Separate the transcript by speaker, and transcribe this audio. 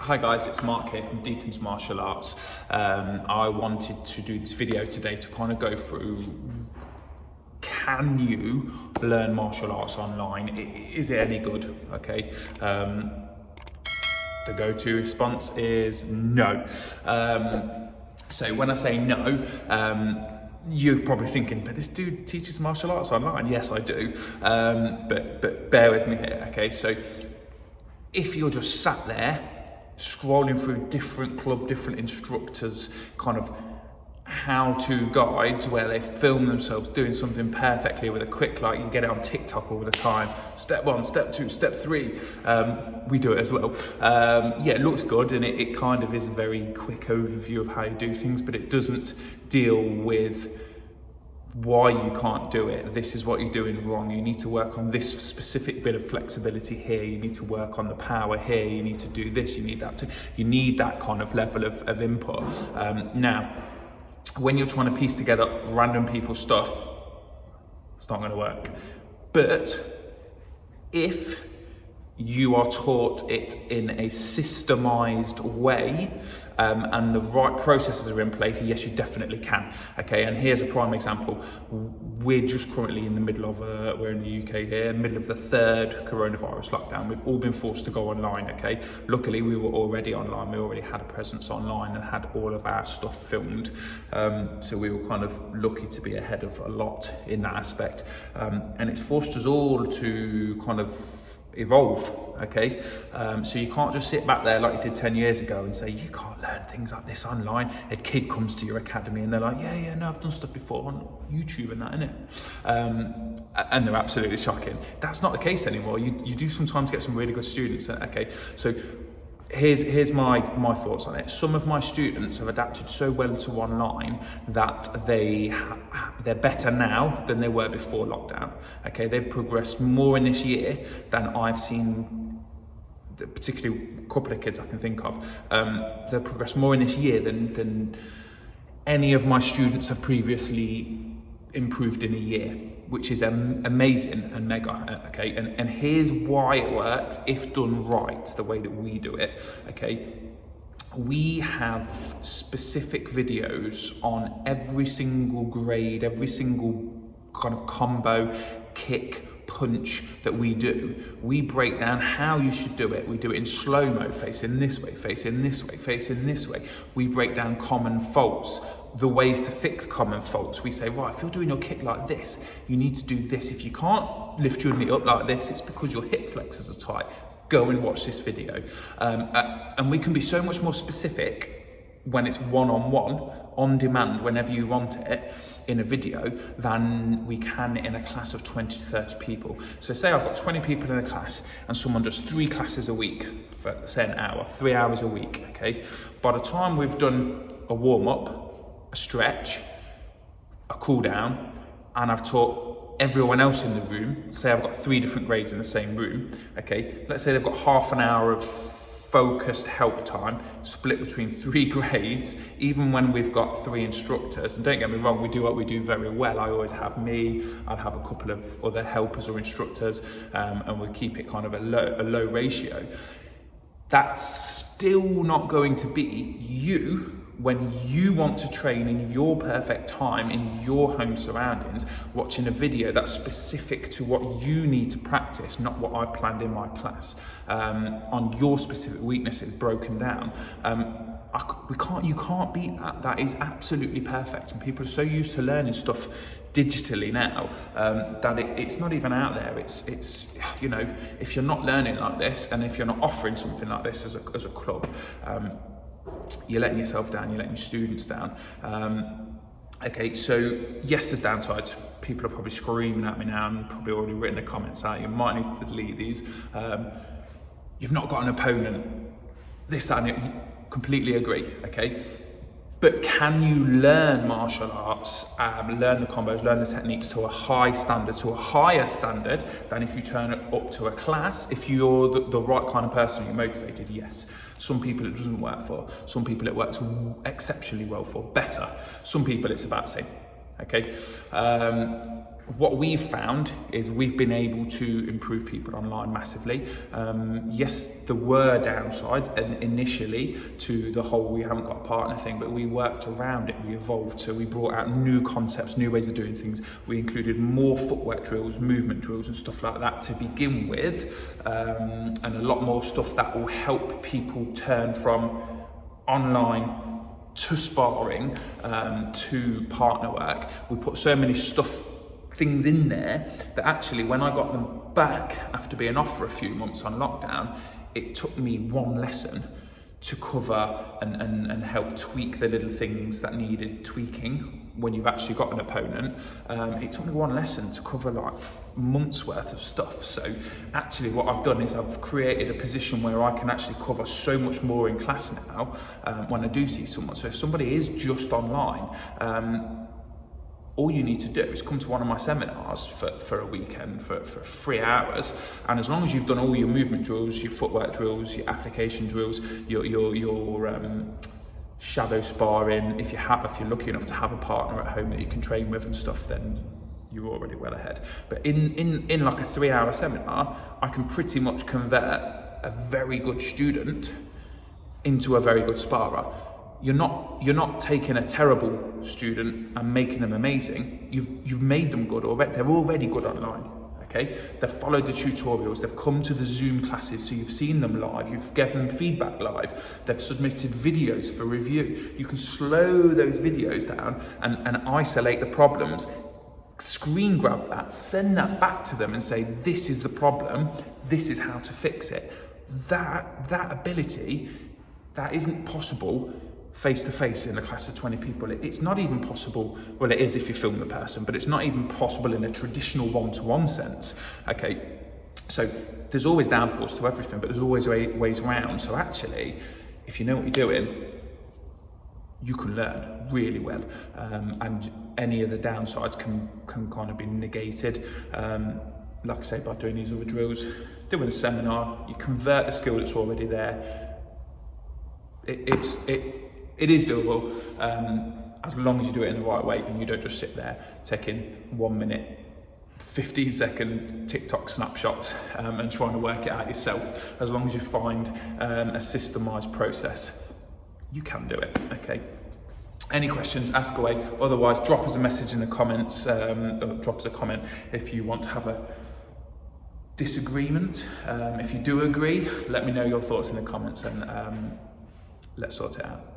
Speaker 1: Hi guys, it's Mark here from Deacons Martial Arts. I wanted to do this video today to kind of go through, can you learn martial arts online? Is it any good? Okay. The go-to response is no. So when I say no, you're probably thinking, but this dude teaches martial arts online. Yes, I do. But bear with me here, okay? So if you're just sat there scrolling through different instructors' kind of how-to guides where they film themselves doing something perfectly with a quick, like you get it on TikTok all the time, step 1, step 2, step 3, we do it as well. Yeah, it looks good and it kind of is a very quick overview of how you do things, but it doesn't deal with why you can't do it. This is what you're doing wrong. You need to work on this specific bit of flexibility here. You need to work on the power here. You need to do this. You need that too. You need that kind of level of input. Now, when you're trying to piece together random people's stuff, it's not going to work. But if you are taught it in a systemized way and the right processes are in place, yes, you definitely can. Okay, and here's a prime example. We're just currently in the middle of, we're in the UK here, middle of the 3rd coronavirus lockdown. We've all been forced to go online, okay? Luckily, we were already online. We already had a presence online and had all of our stuff filmed. So we were kind of lucky to be ahead of a lot in that aspect. And it's forced us all to kind of evolve, okay? So you can't just sit back there like you did 10 years ago and say, you can't learn things like this online. A kid comes to your academy and they're like, yeah, no, I've done stuff before on YouTube and that, innit? And they're absolutely shocking. That's not the case anymore. You do sometimes get some really good students, okay? So here's my thoughts on it. Some of my students have adapted so well to online that they're better now than they were before lockdown. Okay, they've progressed more in this year than I've seen, particularly a couple of kids I can think of. They've progressed more in this year than any of my students have previously improved in a year, which is amazing and mega, okay? And here's why it works if done right, the way that we do it, okay? We have specific videos on every single grade, every single kind of combo, kick, punch that we do. We break down how you should do it. We do it in slow-mo, facing this way, facing this way, facing this way. We break down common faults, the ways to fix common faults. We say, right, if you're doing your kick like this, you need to do this. If you can't lift your knee up like this, it's because your hip flexors are tight. Go and watch this video. And we can be so much more specific when it's one-on-one, on demand, whenever you want it, in a video, than we can in a class of 20 to 30 people. So say I've got 20 people in a class and someone does 3 classes a week for, say, an hour, 3 hours a week, okay? By the time we've done a warm-up, a stretch, a cool down, and I've taught everyone else in the room, say I've got 3 different grades in the same room, okay? Let's say they've got half an hour of focused help time split between 3 grades, even when we've got 3 instructors. And don't get me wrong, we do what we do very well. I always have me, I'll have a couple of other helpers or instructors, and we keep it kind of a low ratio. That's still not going to be you when you want to train in your perfect time, in your home surroundings, watching a video that's specific to what you need to practice, not what I've planned in my class, on your specific weaknesses broken down. You can't beat that. That is absolutely perfect. And people are so used to learning stuff digitally now that it's not even out there. It's you know, if you're not learning like this, and if you're not offering something like this as a club, you're letting yourself down, you're letting your students down. Okay, so yes, there's downsides. People are probably screaming at me now and probably already written the comments out. You might need to delete these. You've not got an opponent. This, that, and it. Completely agree, okay? But can you learn martial arts, learn the combos, learn the techniques to a high standard, to a higher standard than if you turn it up to a class? If you're the right kind of person, you're motivated, yes. Some people it doesn't work for. Some people it works exceptionally well for, better. Some people it's about the same, okay? what we've found is we've been able to improve people online massively. Yes, there were downsides initially to the whole we haven't got a partner thing, but we worked around it, we evolved. So we brought out new concepts, new ways of doing things. We included more footwork drills, movement drills and stuff like that to begin with, and a lot more stuff that will help people turn from online to sparring, to partner work. We put so many things in there that actually when I got them back after being off for a few months on lockdown, it took me one lesson to cover and help tweak the little things that needed tweaking when you've actually got an opponent. It took me one lesson to cover like months worth of stuff. So actually what I've done is I've created a position where I can actually cover so much more in class now when I do see someone. So if somebody is just online, all you need to do is come to one of my seminars for a weekend for 3 hours, and as long as you've done all your movement drills, your footwork drills, your application drills, your shadow sparring, if you're lucky enough to have a partner at home that you can train with and stuff, then you're already well ahead. But in like a 3-hour seminar, I can pretty much convert a very good student into a very good sparrer. You're not taking a terrible student and making them amazing. You've made them good already. They're already good online. Okay, they've followed the tutorials, they've come to the Zoom classes, so you've seen them live, you've given them feedback live, they've submitted videos for review. You can slow those videos down and isolate the problems, screen grab that, send that back to them and say, this is the problem, this is how to fix it. That ability, that isn't possible face-to-face in a class of 20 people. It's not even possible, well it is if you film the person, but it's not even possible in a traditional one-to-one sense. Okay, so there's always downfalls to everything, but there's always ways around. So actually, if you know what you're doing, you can learn really well, and any of the downsides can kind of be negated. Like I say, by doing these other drills, doing a seminar, you convert the skill that's already there. It is doable, as long as you do it in the right way and you don't just sit there taking 1 minute, 15-second TikTok snapshots and trying to work it out yourself. As long as you find a systemized process, you can do it, okay? Any questions, ask away. Otherwise, drop us a message in the comments, or drop us a comment if you want to have a disagreement. If you do agree, let me know your thoughts in the comments and let's sort it out.